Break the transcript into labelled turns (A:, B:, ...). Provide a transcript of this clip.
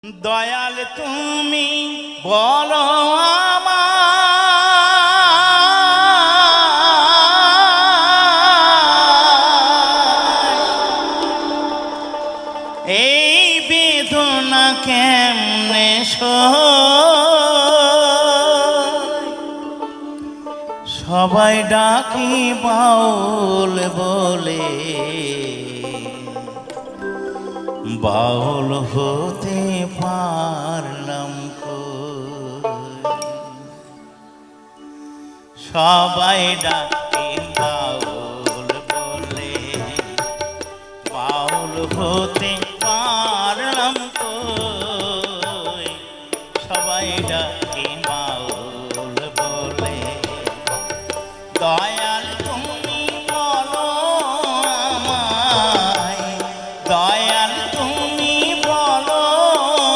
A: দয়াল তুমি বলো আমায় এই বেদনা কেমনে সবাই ডাকি বাউল বলে বাউল হতে পারলাম সবাই ডাকি বাউল বলে বাউল হতে